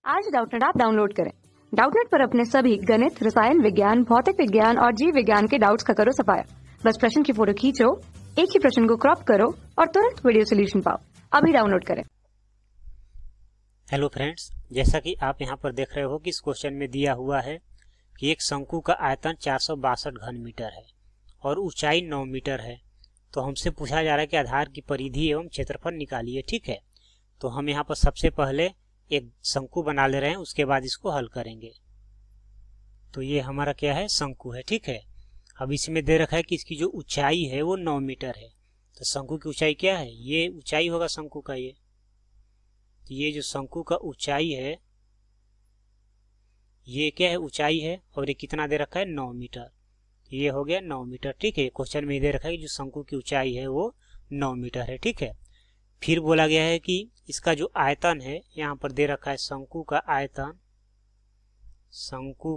आज Doubtnut app download करें। Doubtnut पर अपने सभी गणित, रसायन विज्ञान, भौतिक विज्ञान और जीव विज्ञान के डाउट्स का करो सफाया। बस प्रश्न की फोटो खींचो, एक ही प्रश्न को क्रॉप करो और तुरंत वीडियो सोल्यूशन पाओ। अभी डाउनलोड करें। हेलो फ्रेंड्स, जैसा कि आप यहाँ पर देख रहे हो कि इस क्वेश्चन में दिया हुआ है कि एक शंकु का आयतन 462 घन मीटर है और ऊंचाई 9 मीटर है। तो हमसे पूछा जा रहा है कि आधार की परिधि एवं क्षेत्रफल निकालिए। ठीक है, तो हम यहाँ पर सबसे पहले एक शंकु बना ले रहे हैं, उसके बाद इसको हल करेंगे। तो ये हमारा क्या है, शंकु है। ठीक है, अब इसमें दे रखा है कि इसकी जो ऊंचाई है वो 9 मीटर है। तो शंकु की ऊंचाई क्या है, ये ऊंचाई होगा शंकु का। ये जो शंकु का ऊंचाई है ये क्या है, ऊंचाई है, और ये कितना दे रखा है, 9 मीटर। ये हो गया 9 मीटर। ठीक है, क्वेश्चन में दे रखा है कि जो शंकु की ऊंचाई है वो 9 मीटर है। ठीक है, फिर बोला गया है कि इसका जो आयतन है, यहाँ पर दे रखा है शंकु का आयतन। शंकु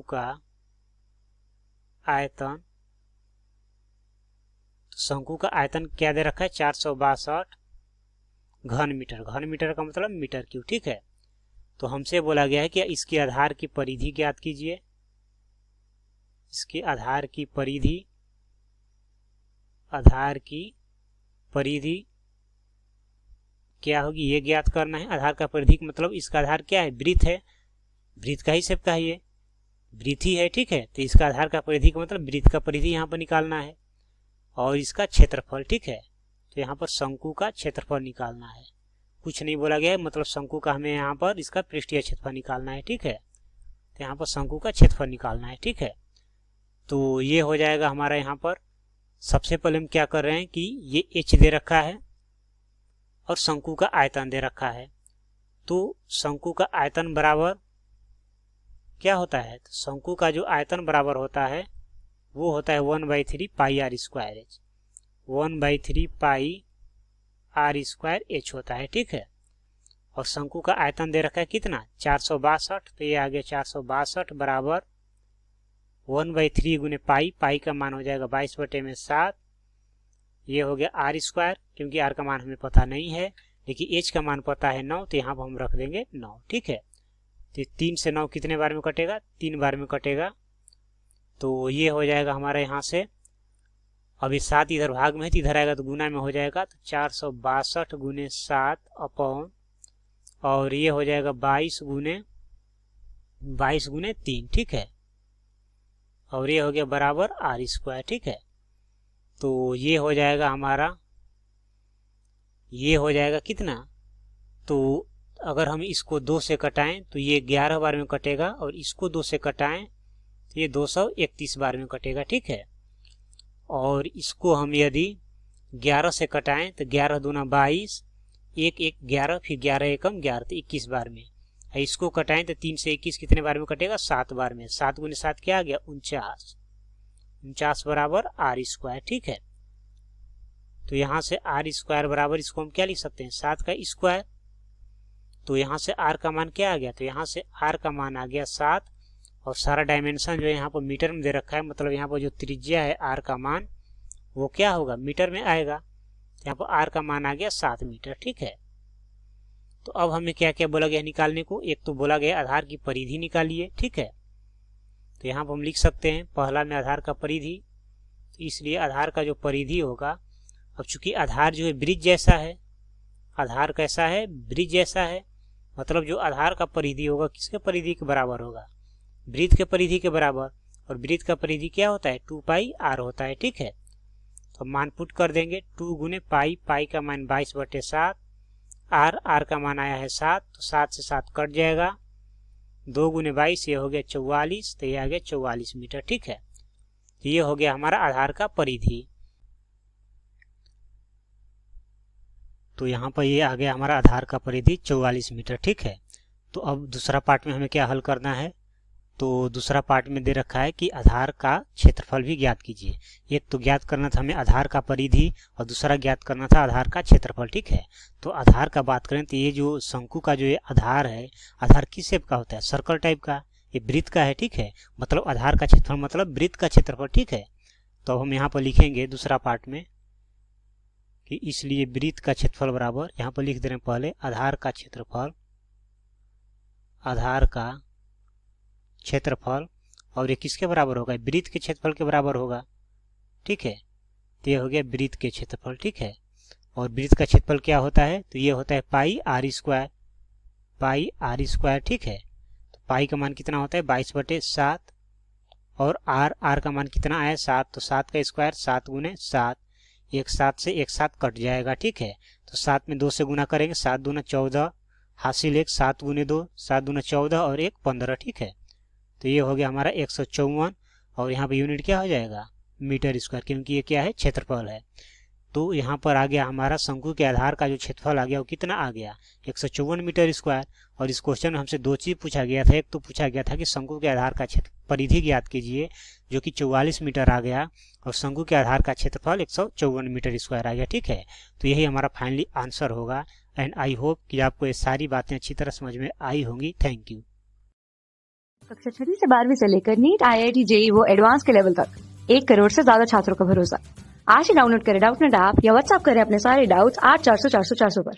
का आयतन क्या दे रखा है, 462 घन मीटर। घन मीटर का मतलब मीटर क्यूब। ठीक है, तो हमसे बोला गया है कि इसके आधार की परिधि ज्ञात कीजिए। इसके आधार की परिधि क्या होगी, ये ज्ञात करना है। आधार का परिधि मतलब इसका आधार क्या है, वृत्त है। वृत्त का ही शेप का ये वृत्त ही है। ठीक है, तो इसका आधार का परिधि का मतलब वृत्त का परिधि यहाँ पर निकालना है और इसका क्षेत्रफल। ठीक है, तो यहाँ पर शंकु का क्षेत्रफल निकालना है। कुछ नहीं बोला गया है, मतलब शंकु का हमें यहाँ पर इसका पृष्ठीय क्षेत्रफल निकालना है। ठीक है, तो यहाँ पर शंकु का क्षेत्रफल निकालना है। ठीक है, तो ये हो जाएगा हमारा। यहाँ पर सबसे पहले हम क्या कर रहे हैं कि ये h दे रखा है और शंकु का आयतन दे रखा है। तो शंकु का आयतन बराबर क्या होता है, तो शंकु का जो आयतन बराबर होता है वो होता है 1/3 pi r square h. 1/3 pi r square h होता है। ठीक है, और शंकु का आयतन दे रखा है कितना, 462। तो ये आ गया 462 बराबर 1/3 गुने पाई। पाई का मान हो जाएगा 22/7। ये हो गया आर स्क्वायर, क्योंकि आर का मान हमें पता नहीं है लेकिन एच का मान पता है 9, तो यहाँ पर हम रख देंगे 9। ठीक है, तो 3 से 9 कितने बार में कटेगा, 3 बार में कटेगा। तो ये हो जाएगा हमारा यहाँ से। अभी 7 इधर भाग में है तो इधर आएगा तो गुना में हो जाएगा, तो 462 गुने 7 अपॉन, और ये हो जाएगा 22 गुने 3। ठीक है, और ये हो गया बराबर आर स्क्वायर। ठीक है, तो ये हो जाएगा हमारा, ये हो जाएगा कितना, तो अगर हम इसको 2 से कटाएं तो ये 11 बार में कटेगा, और इसको 2 से कटाएं तो ये 231 बार में कटेगा। ठीक है, और इसको हम यदि 11 से कटाएं तो 11 दूना 22, 1 1 11, फिर 11 एकम 11, तो 21 बार में। इसको कटाएं तो 3 से 21 कितने बार में कटेगा, 7 बार में। 7 गुने 7 क्या आ गया, 49 बराबर आर स्क्वायर। ठीक है, तो यहाँ से आर स्क्वायर बराबर, इसको हम क्या लिख सकते हैं, 7 का स्क्वायर। तो यहाँ से आर का मान क्या आ गया, तो यहाँ से आर का मान आ गया 7, और सारा डायमेंशन जो है यहाँ पर मीटर में दे रखा है, मतलब यहाँ पर जो त्रिज्या है आर का मान वो क्या होगा, मीटर में आएगा। यहाँ पर आर का मान आ गया 7 मीटर। ठीक है, तो अब हमें क्या क्या बोला गया निकालने को, एक तो बोला गया आधार की परिधि निकालिए। ठीक है, तो यहाँ पर हम लिख सकते हैं पहला में आधार का परिधि, तो इसलिए आधार का जो परिधि होगा, अब चूंकि आधार जो है ब्रिज जैसा है, आधार कैसा है, ब्रिज जैसा है, मतलब जो आधार का परिधि होगा किसके परिधि के बराबर होगा, वृत्त के परिधि के बराबर। और वृत्त का परिधि क्या होता है, 2 पाई आर होता है। ठीक है, तो मान पुट कर देंगे, 2 गुने पाई, पाई का मान 22/7, आर का मान आया है 7, तो 7 से 7 कट जाएगा, 2 गुने 22, ये हो गया 44, तो ये आ गया 44 मीटर। ठीक है, तो ये हो गया हमारा आधार का परिधि। तो यहाँ पर ये आ गया हमारा आधार का परिधि 44 मीटर। ठीक है, तो अब दूसरा पार्ट में हमें क्या हल करना है, तो दूसरा पार्ट में दे रखा है कि आधार का क्षेत्रफल भी ज्ञात कीजिए। एक तो ज्ञात करना था हमें आधार का परिधि, और दूसरा ज्ञात करना था आधार का क्षेत्रफल। ठीक है, तो आधार का बात करें तो ये जो शंकु का जो ये आधार है, आधार किस शेप का होता है, सर्कल टाइप का, ये वृत्त का है। ठीक है, मतलब आधार का क्षेत्रफल मतलब वृत्त का क्षेत्रफल। ठीक है, तो अब हम यहाँ पर लिखेंगे दूसरा पार्ट में कि इसलिए वृत्त का क्षेत्रफल बराबर, यहाँ पर लिख दे रहे हैं पहले आधार का क्षेत्रफल, आधार का क्षेत्रफल और ये किसके बराबर होगा, वृत्त के क्षेत्रफल के बराबर होगा। ठीक है, तो ये हो गया वृत्त के क्षेत्रफल। ठीक है, और वृत्त का क्षेत्रफल क्या होता है, तो ये होता है pi r square, pi r square. ठीक है, तो पाई का मान कितना होता है 22/7 और आर का मान कितना आया 7, तो 7 का स्क्वायर 7 गुने 7, एक 7 से एक 7 कट जाएगा। ठीक है, तो 7 में 2 से गुना करेंगे, 7 दूना 14, हासिल 1, 7 गुने 2, 7 दूना 14 और 1 15। ठीक है, तो ये हो गया हमारा 154 और यहाँ पे यूनिट क्या हो जाएगा मीटर स्क्वायर, क्योंकि ये क्या है क्षेत्रफल है। तो यहाँ पर आ गया हमारा शंकु के आधार का जो क्षेत्रफल आ गया वो कितना आ गया 154 मीटर स्क्वायर। और इस क्वेश्चन में हमसे दो चीज पूछा गया था, एक तो पूछा गया था कि शंकु के आधार का क्षेत्र परिधि ज्ञात कीजिए जो कि 44 मीटर आ गया, और शंकु के आधार का क्षेत्रफल 154 मीटर स्क्वायर आ गया। ठीक है, तो यही हमारा फाइनली आंसर होगा। एंड आई होप कि आपको ये सारी बातें अच्छी तरह समझ में आई होंगी। Thank you. कक्षा 6 से 12वीं से लेकर नीट, IIT, JEE वो एडवांस के लेवल तक 1 करोड़ से ज्यादा छात्रों का भरोसा। आज ही डाउनलोड करें डाउटनेट ऐप या व्हाट्सएप करें अपने सारे डाउट्स 8400 400 400 पर।